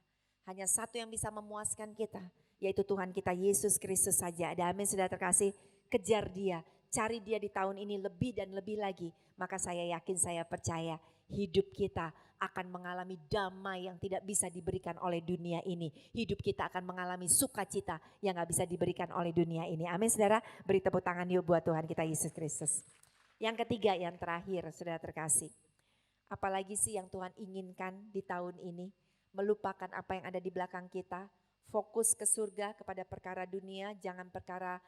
Hanya satu yang bisa memuaskan kita, yaitu Tuhan kita Yesus Kristus saja. Ada amin saudara terkasih, kejar dia, cari dia di tahun ini lebih dan lebih lagi. Maka saya yakin, saya percaya hidup kita akan mengalami damai yang tidak bisa diberikan oleh dunia ini. Hidup kita akan mengalami sukacita yang gak bisa diberikan oleh dunia ini. Amin saudara, beri tepuk tangan yuk buat Tuhan kita Yesus Kristus. Yang ketiga, yang terakhir saudara terkasih. Apalagi sih yang Tuhan inginkan di tahun ini? Melupakan apa yang ada di belakang kita, fokus ke surga kepada perkara dunia, jangan perkara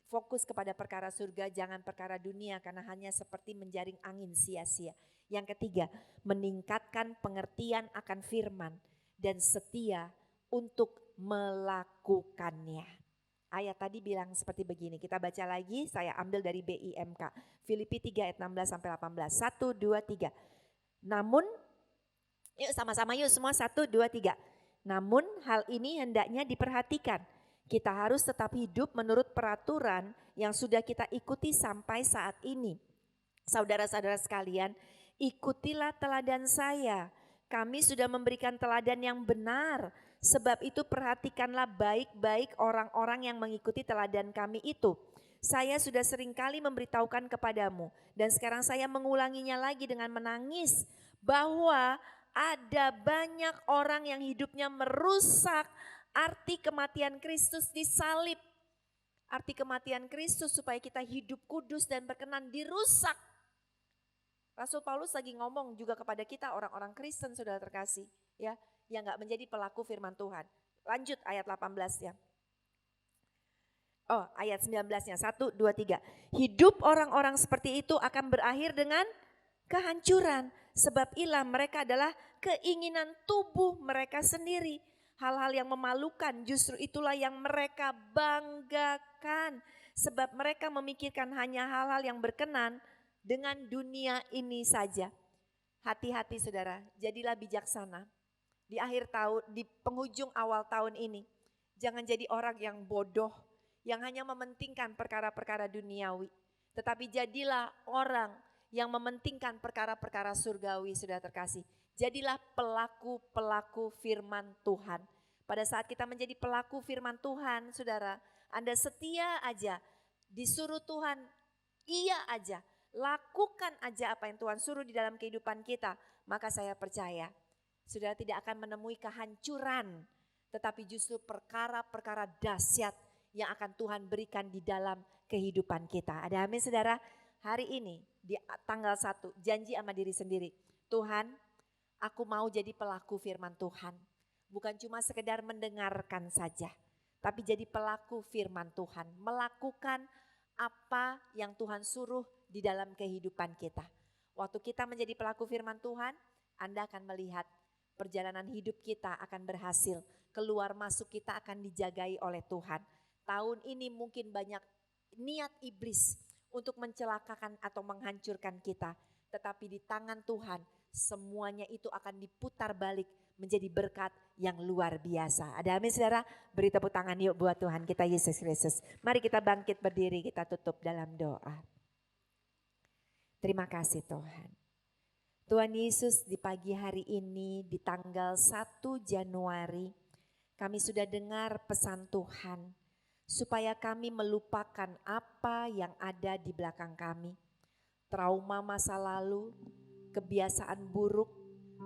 fokus kepada perkara surga, jangan perkara dunia karena hanya seperti menjaring angin sia-sia. Yang ketiga, meningkatkan pengertian akan firman dan setia untuk melakukannya. Ayat tadi bilang seperti begini, kita baca lagi, saya ambil dari BIMK. Filipi 3 ayat 16 sampai 18. 1, 2, 3. Namun, yuk sama-sama yuk semua 1, 2, 3. Namun hal ini hendaknya diperhatikan. Kita harus tetap hidup menurut peraturan yang sudah kita ikuti sampai saat ini. Saudara-saudara sekalian, ikutilah teladan saya. Kami sudah memberikan teladan yang benar. Sebab itu perhatikanlah baik-baik orang-orang yang mengikuti teladan kami itu. Saya sudah seringkali memberitahukan kepadamu dan sekarang saya mengulanginya lagi dengan menangis bahwa ada banyak orang yang hidupnya merusak arti kematian Kristus di salib. Arti kematian Kristus supaya kita hidup kudus dan berkenan dirusak. Rasul Paulus lagi ngomong juga kepada kita orang-orang Kristen saudara terkasih, ya, yang enggak menjadi pelaku firman Tuhan. Lanjut ayat 18 ya. Oh, ayat 19-nya. 1, 2, 3. Hidup orang-orang seperti itu akan berakhir dengan kehancuran. Sebab ilah mereka adalah keinginan tubuh mereka sendiri. Hal-hal yang memalukan justru itulah yang mereka banggakan. Sebab mereka memikirkan hanya hal-hal yang berkenan dengan dunia ini saja. Hati-hati saudara, jadilah bijaksana. Di akhir tahun, di penghujung awal tahun ini. Jangan jadi orang yang bodoh, yang hanya mementingkan perkara-perkara duniawi. Tetapi jadilah orang yang mementingkan perkara-perkara surgawi, saudara terkasih. Jadilah pelaku-pelaku firman Tuhan. Pada saat kita menjadi pelaku firman Tuhan, saudara, Anda setia aja, disuruh Tuhan, iya aja, lakukan aja apa yang Tuhan suruh di dalam kehidupan kita. Maka saya percaya, saudara tidak akan menemui kehancuran, tetapi justru perkara-perkara dahsyat yang akan Tuhan berikan di dalam kehidupan kita. Ada amin saudara? Hari ini di tanggal 1 janji sama diri sendiri. Tuhan, aku mau jadi pelaku firman Tuhan. Bukan cuma sekedar mendengarkan saja. Tapi jadi pelaku firman Tuhan. Melakukan apa yang Tuhan suruh di dalam kehidupan kita. Waktu kita menjadi pelaku firman Tuhan, Anda akan melihat perjalanan hidup kita akan berhasil. Keluar masuk kita akan dijagai oleh Tuhan. Tahun ini mungkin banyak niat iblis untuk mencelakakan atau menghancurkan kita. Tetapi di tangan Tuhan semuanya itu akan diputar balik menjadi berkat yang luar biasa. Ada amin saudara? Beri tepuk tangan yuk buat Tuhan kita Yesus Kristus. Mari kita bangkit berdiri, kita tutup dalam doa. Terima kasih Tuhan. Tuhan Yesus, di pagi hari ini di tanggal 1 Januari kami sudah dengar pesan Tuhan. Supaya kami melupakan apa yang ada di belakang kami. Trauma masa lalu, kebiasaan buruk,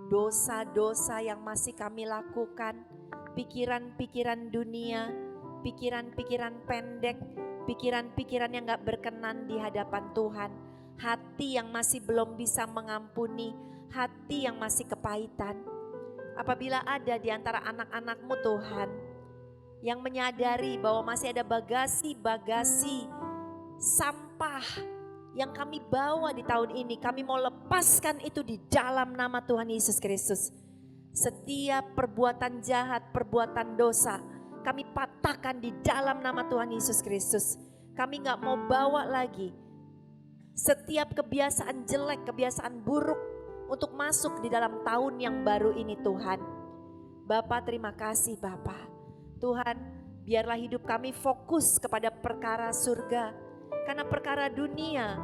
dosa-dosa yang masih kami lakukan, pikiran-pikiran dunia, pikiran-pikiran pendek, pikiran-pikiran yang gak berkenan di hadapan Tuhan, hati yang masih belum bisa mengampuni, hati yang masih kepahitan. Apabila ada di antara anak-anak-Mu Tuhan, yang menyadari bahwa masih ada bagasi-bagasi sampah yang kami bawa di tahun ini. Kami mau lepaskan itu di dalam nama Tuhan Yesus Kristus. Setiap perbuatan jahat, perbuatan dosa, kami patahkan di dalam nama Tuhan Yesus Kristus. Kami gak mau bawa lagi setiap kebiasaan jelek, kebiasaan buruk untuk masuk di dalam tahun yang baru ini Tuhan. Bapa, terima kasih Bapa. Tuhan, biarlah hidup kami fokus kepada perkara surga. Karena perkara dunia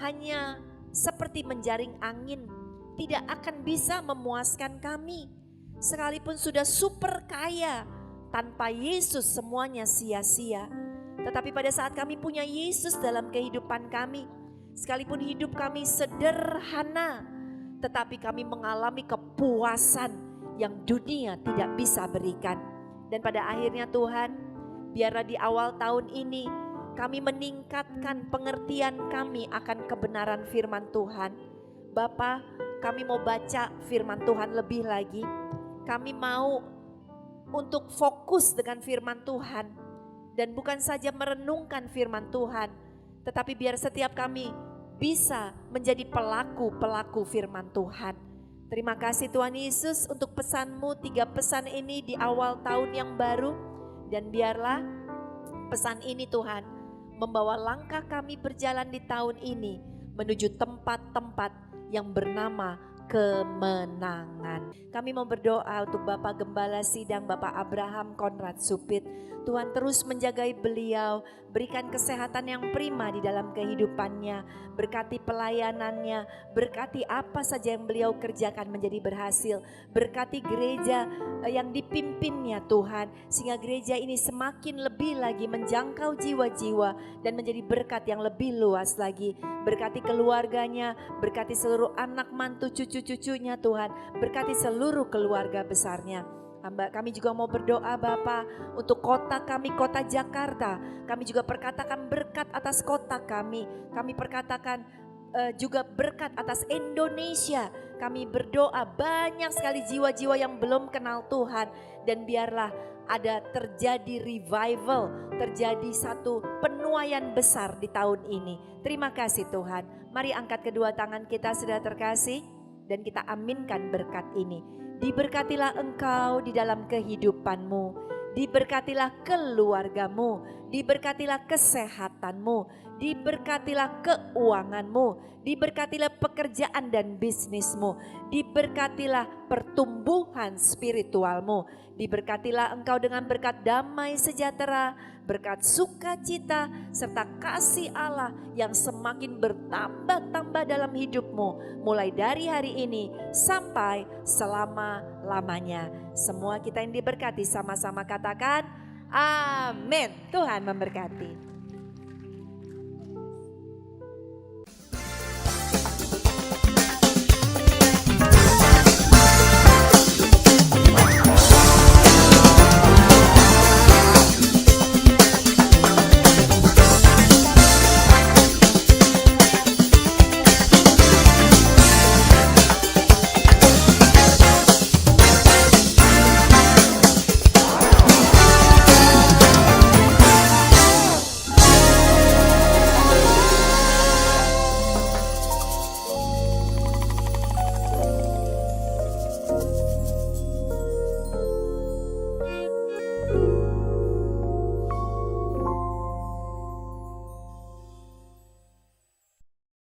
hanya seperti menjaring angin, tidak akan bisa memuaskan kami. Sekalipun sudah super kaya, tanpa Yesus semuanya sia-sia. Tetapi pada saat kami punya Yesus dalam kehidupan kami, sekalipun hidup kami sederhana, tetapi kami mengalami kepuasan yang dunia tidak bisa berikan. Dan pada akhirnya Tuhan, biarlah di awal tahun ini kami meningkatkan pengertian kami akan kebenaran firman Tuhan. Bapa, kami mau baca firman Tuhan lebih lagi. Kami mau untuk fokus dengan firman Tuhan. Dan bukan saja merenungkan firman Tuhan, tetapi biar setiap kami bisa menjadi pelaku-pelaku firman Tuhan. Terima kasih Tuhan Yesus untuk pesan-Mu, 3 pesan ini di awal tahun yang baru. Dan biarlah pesan ini Tuhan membawa langkah kami berjalan di tahun ini menuju tempat-tempat yang bernama kemenangan. Kami mau berdoa untuk Bapak Gembala Sidang, Bapak Abraham Konrad Supit. Tuhan terus menjagai beliau, berikan kesehatan yang prima di dalam kehidupannya, berkati pelayanannya, berkati apa saja yang beliau kerjakan menjadi berhasil, berkati gereja yang dipimpinnya Tuhan, sehingga gereja ini semakin lebih lagi menjangkau jiwa-jiwa dan menjadi berkat yang lebih luas lagi. Berkati keluarganya, berkati seluruh anak mantu cucu-cucunya Tuhan, berkati seluruh keluarga besarnya. Kami juga mau berdoa Bapa untuk kota kami, kota Jakarta. Kami juga perkatakan berkat atas kota kami. Kami perkatakan juga berkat atas Indonesia. Kami berdoa banyak sekali jiwa-jiwa yang belum kenal Tuhan. Dan biarlah ada terjadi revival, terjadi satu penuaian besar di tahun ini. Terima kasih Tuhan. Mari angkat kedua tangan kita saudara terkasih dan kita aminkan berkat ini. Diberkatilah engkau di dalam kehidupanmu, diberkatilah keluargamu, diberkatilah kesehatanmu, diberkatilah keuanganmu, diberkatilah pekerjaan dan bisnismu, diberkatilah pertumbuhan spiritualmu, diberkatilah engkau dengan berkat damai sejahtera, berkat sukacita, serta kasih Allah yang semakin bertambah-tambah dalam hidupmu, mulai dari hari ini sampai selama-lamanya. Semua kita yang diberkati sama-sama katakan amin. Tuhan memberkati.